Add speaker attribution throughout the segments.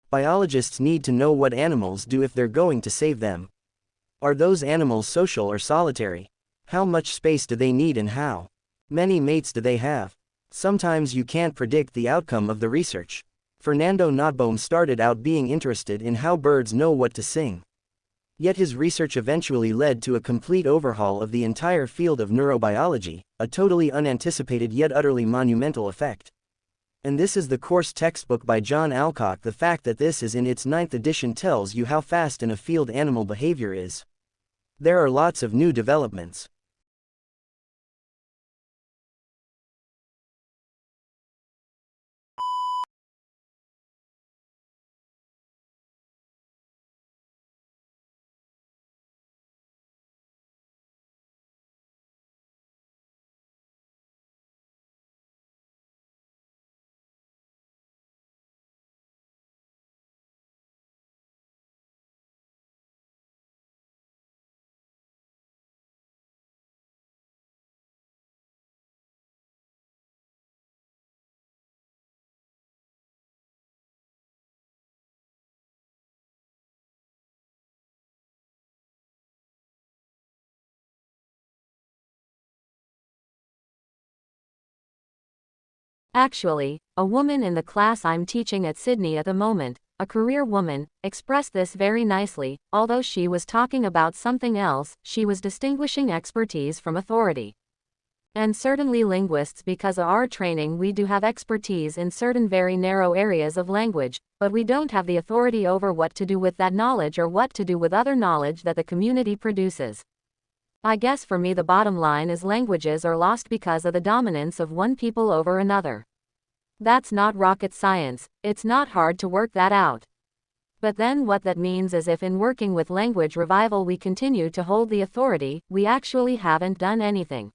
Speaker 1: Biologists need to know what animals do if they're going to save them. Are those animals social or solitary? How much space do they need and how many mates do they have? Sometimes you can't predict the outcome of the research. Fernando Notboom started out being interested in how birds know what to sing. Yet his research eventually led to a complete overhaul of the entire field of neurobiology, a totally unanticipated yet utterly monumental effect. And this is the course textbook by John Alcock. The fact that this is in its 9th edition tells you how fast in a field animal behavior is. There are lots of new developments.
Speaker 2: Actually, a woman in the class I'm teaching at Sydney at the moment, a career woman, expressed this very nicely. Although she was talking about something else, she was distinguishing expertise from authority. And certainly linguists, because of our training, we do have expertise in certain very narrow areas of language, but we don't have the authority over what to do with that knowledge or what to do with other knowledge that the community produces. I guess for me the bottom line is languages are lost because of the dominance of one people over another. That's not rocket science, it's not hard to work that out. But then what that means is if in working with language revival we continue to hold the authority, we actually haven't done anything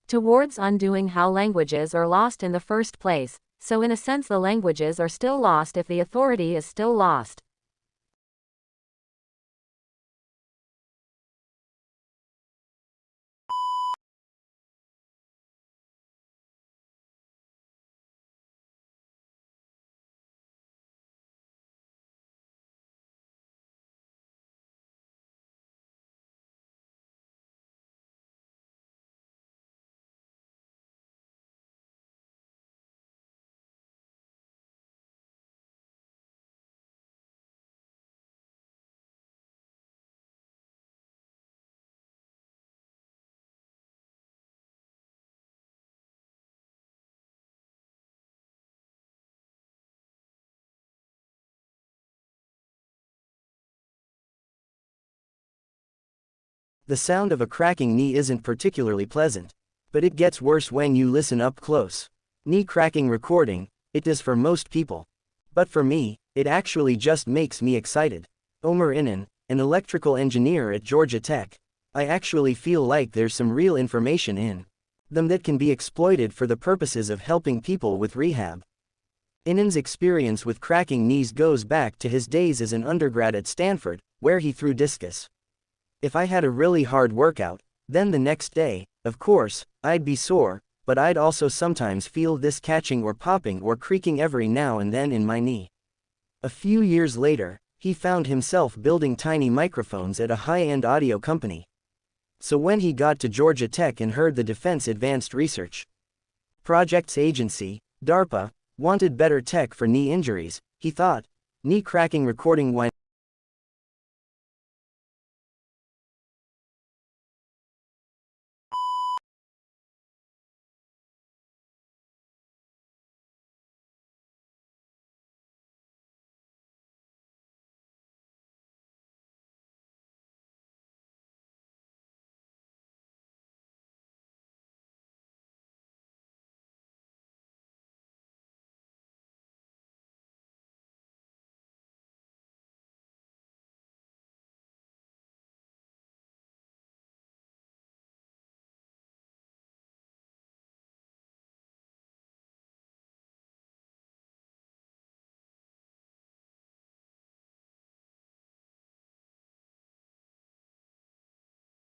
Speaker 2: towards undoing how languages are lost in the first place. So in a sense the languages are still lost if the authority is still lost.
Speaker 1: The sound of a cracking knee isn't particularly pleasant. But it gets worse when you listen up close. Knee cracking recording, it is for most people. But for me, it actually just makes me excited. Omer Inan, an electrical engineer at Georgia Tech. I actually feel like there's some real information in them that can be exploited for the purposes of helping people with rehab. Inan's experience with cracking knees goes back to his days as an undergrad at Stanford, where he threw discus. If I had a really hard workout, then the next day, of course, I'd be sore, but I'd also sometimes feel this catching or popping or creaking every now and then in my knee. A few years later, he found himself building tiny microphones at a high-end audio company. So when he got to Georgia Tech and heard the Defense Advanced Research Projects Agency, DARPA, wanted better tech for knee injuries, he thought, knee cracking recording why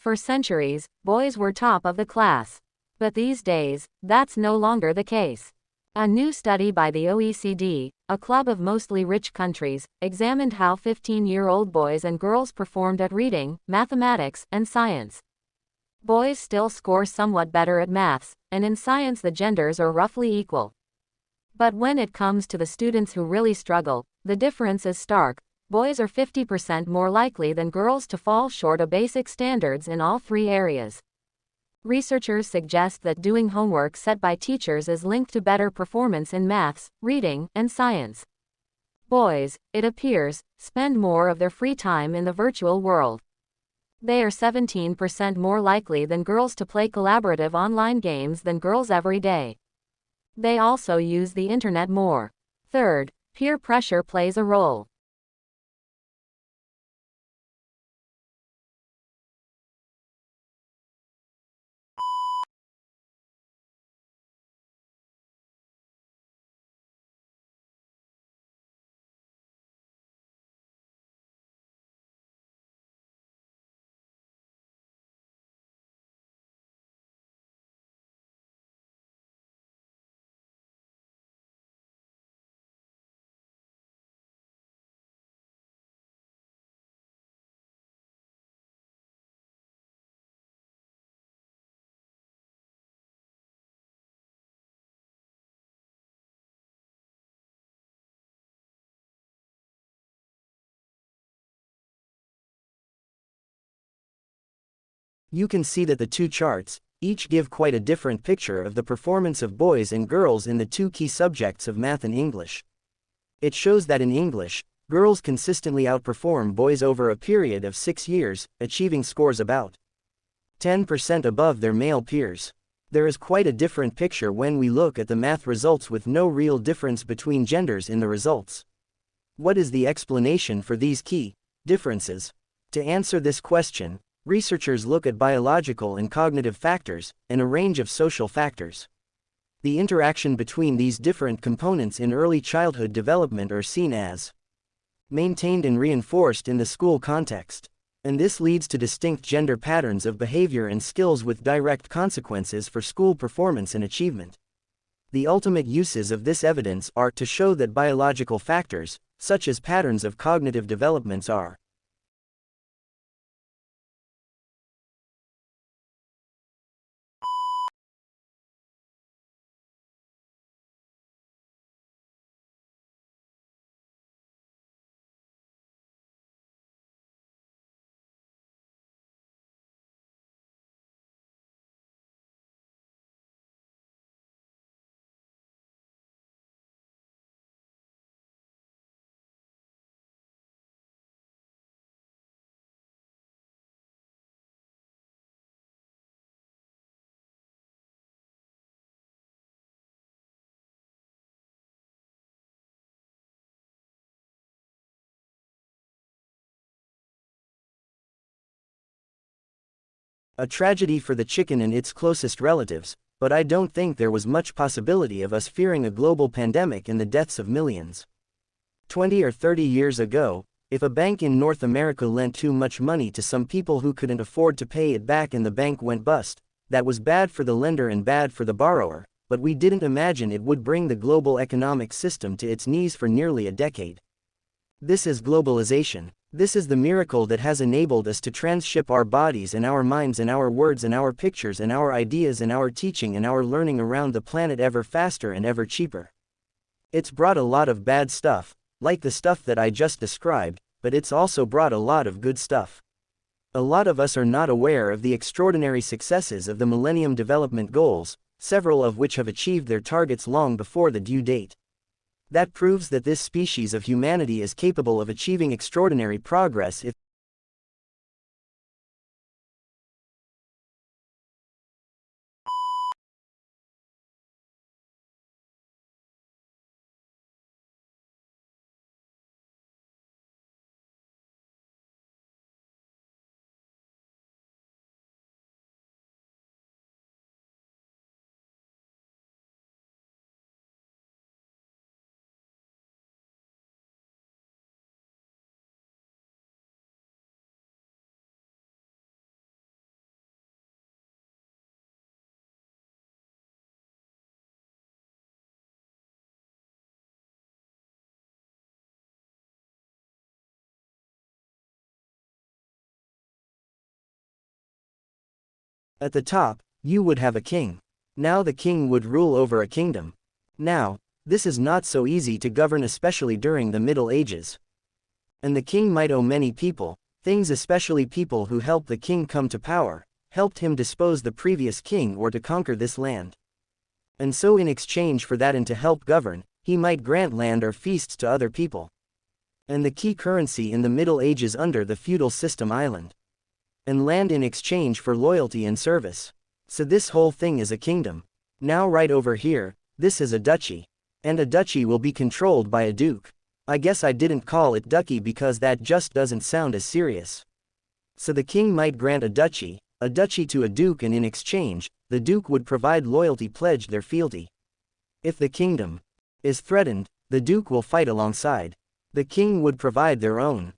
Speaker 2: For centuries, boys were top of the class. But these days, that's no longer the case. A new study by the OECD, a club of mostly rich countries, examined how 15-year-old boys and girls performed at reading, mathematics, and science. Boys still score somewhat better at maths, and in science the genders are roughly equal. But when it comes to the students who really struggle, the difference is stark. Boys are 50% more likely than girls to fall short of basic standards in all three areas. Researchers suggest that doing homework set by teachers is linked to better performance in maths, reading, and science. Boys, it appears, spend more of their free time in the virtual world. They are 17% more likely than girls to play collaborative online games than girls every day. They also use the internet more. Third, peer pressure plays a role.
Speaker 1: You can see that the two charts, each give quite a different picture of the performance of boys and girls in the two key subjects of math and English. It shows that in English, girls consistently outperform boys over a period of 6 years, achieving scores about 10% above their male peers. There is quite a different picture when we look at the math results with no real difference between genders in the results. What is the explanation for these key differences? To answer this question, researchers look at biological and cognitive factors, and a range of social factors. The interaction between these different components in early childhood development are seen as maintained and reinforced in the school context. And this leads to distinct gender patterns of behavior and skills with direct consequences for school performance and achievement. The ultimate uses of this evidence are to show that biological factors, such as patterns of cognitive developments, are a tragedy for the chicken and its closest relatives, but I don't think there was much possibility of us fearing a global pandemic and the deaths of millions. 20 or 30 years ago, if a bank in North America lent too much money to some people who couldn't afford to pay it back and the bank went bust, that was bad for the lender and bad for the borrower, but we didn't imagine it would bring the global economic system to its knees for nearly a decade. This is globalization. This is the miracle that has enabled us to transship our bodies and our minds and our words and our pictures and our ideas and our teaching and our learning around the planet ever faster and ever cheaper. It's brought a lot of bad stuff, like the stuff that I just described, but it's also brought a lot of good stuff. A lot of us are not aware of the extraordinary successes of the Millennium Development Goals, several of which have achieved their targets long before the due date. That proves that this species of humanity is capable of achieving extraordinary progress if At the top, you would have a king. Now the king would rule over a kingdom. Now, this is not so easy to govern, especially during the Middle Ages. And the king might owe many people, things, especially people who helped the king come to power, helped him depose the previous king or to conquer this land. And so in exchange for that and to help govern, he might grant land or feasts to other people. And the key currency in the Middle Ages under the feudal system, island. And land in exchange for loyalty and service. So this whole thing is a kingdom. Now right over here, this is a duchy. And a duchy will be controlled by a duke. I guess I didn't call it duchy because that just doesn't sound as serious. So the king might grant a duchy to a duke, and in exchange, the duke would provide loyalty, pledge their fealty. If the kingdom is threatened, the duke will fight alongside. The king would provide their own.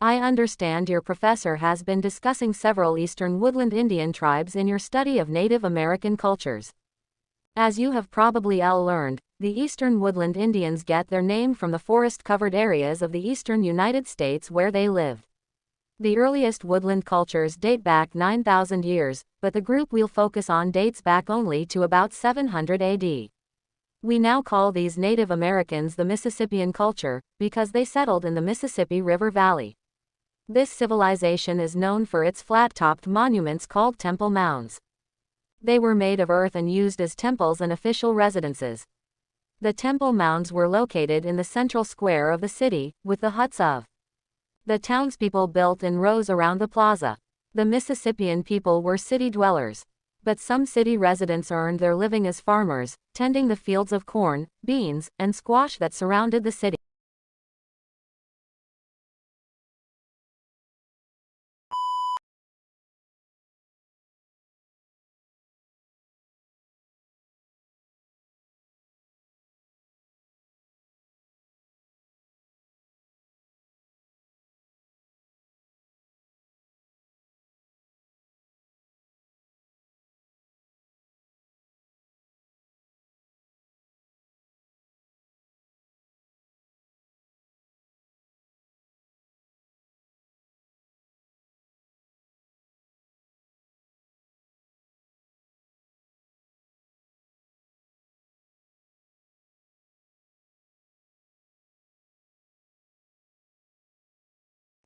Speaker 2: I understand your professor has been discussing several Eastern woodland Indian tribes in your study of Native American cultures. As you have probably all learned, the Eastern woodland Indians get their name from the forest-covered areas of the eastern United States where they lived. The earliest woodland cultures date back 9,000 years, but the group we'll focus on dates back only to about 700 AD. We now call these Native Americans the Mississippian culture, because they settled in the Mississippi River Valley. This civilization is known for its flat-topped monuments called temple mounds. They were made of earth and used as temples and official residences. The temple mounds were located in the central square of the city, with the huts of the townspeople built in rows around the plaza. The Mississippian people were city dwellers. But some city residents earned their living as farmers, tending the fields of corn, beans, and squash that surrounded the city.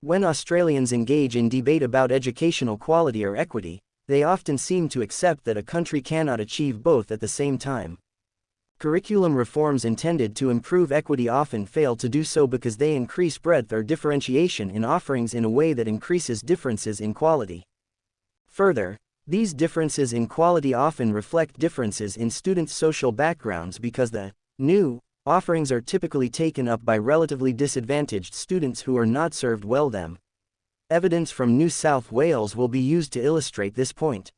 Speaker 1: When Australians engage in debate about educational quality or equity, they often seem to accept that a country cannot achieve both at the same time. Curriculum reforms intended to improve equity often fail to do so because they increase breadth or differentiation in offerings in a way that increases differences in quality. Further, these differences in quality often reflect differences in students' social backgrounds because the new offerings are typically taken up by relatively disadvantaged students who are not served well them. Evidence from New South Wales will be used to illustrate this point.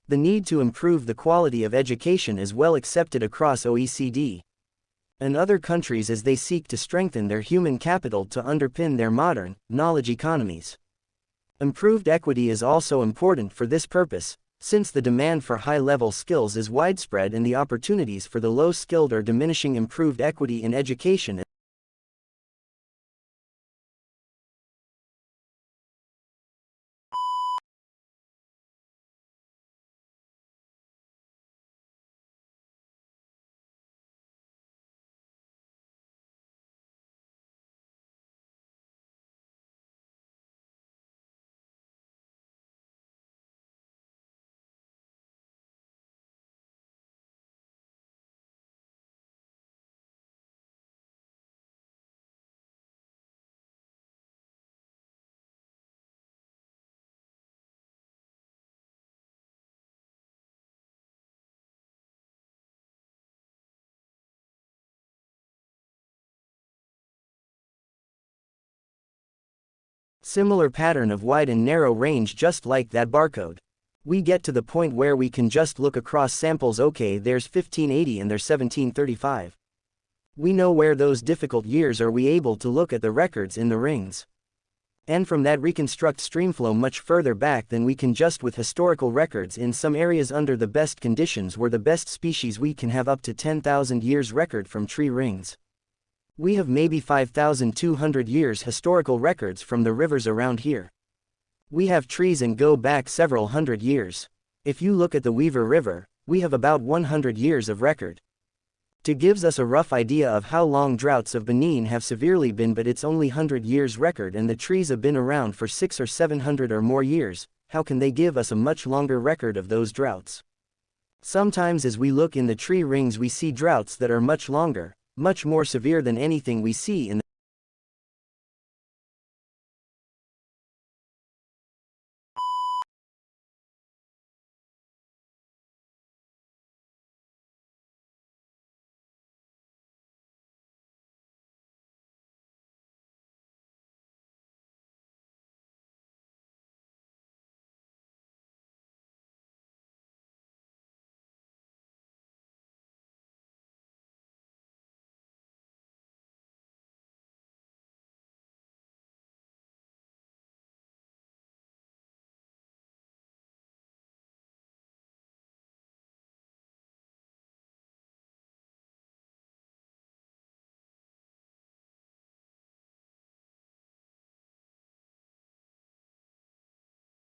Speaker 1: The need to improve the quality of education is well accepted across OECD and other countries as they seek to strengthen their human capital to underpin their modern knowledge economies. Improved equity is also important for this purpose, since the demand for high-level skills is widespread and the opportunities for the low-skilled are diminishing. Improved equity in education Similar pattern of wide and narrow range, just like that barcode. We get to the point where we can just look across samples. Okay, there's 1580 and there's 1735. We know where those difficult years are. We able to look at the records in the rings. And from that reconstruct streamflow much further back than we can just with historical records. In some areas under the best conditions were the best species, we can have up to 10,000 years record from tree rings. We have maybe 5,200 years historical records from the rivers around here. We have trees and go back several hundred years. If you look at the Weaver River, we have about 100 years of record. It gives us a rough idea of how long droughts of Benin have severely been, but it's only 100 years record and the trees have been around for 600 or 700 or more years. How can they give us a much longer record of those droughts? Sometimes as we look in the tree rings we see droughts that are much longer, much more severe than anything we see in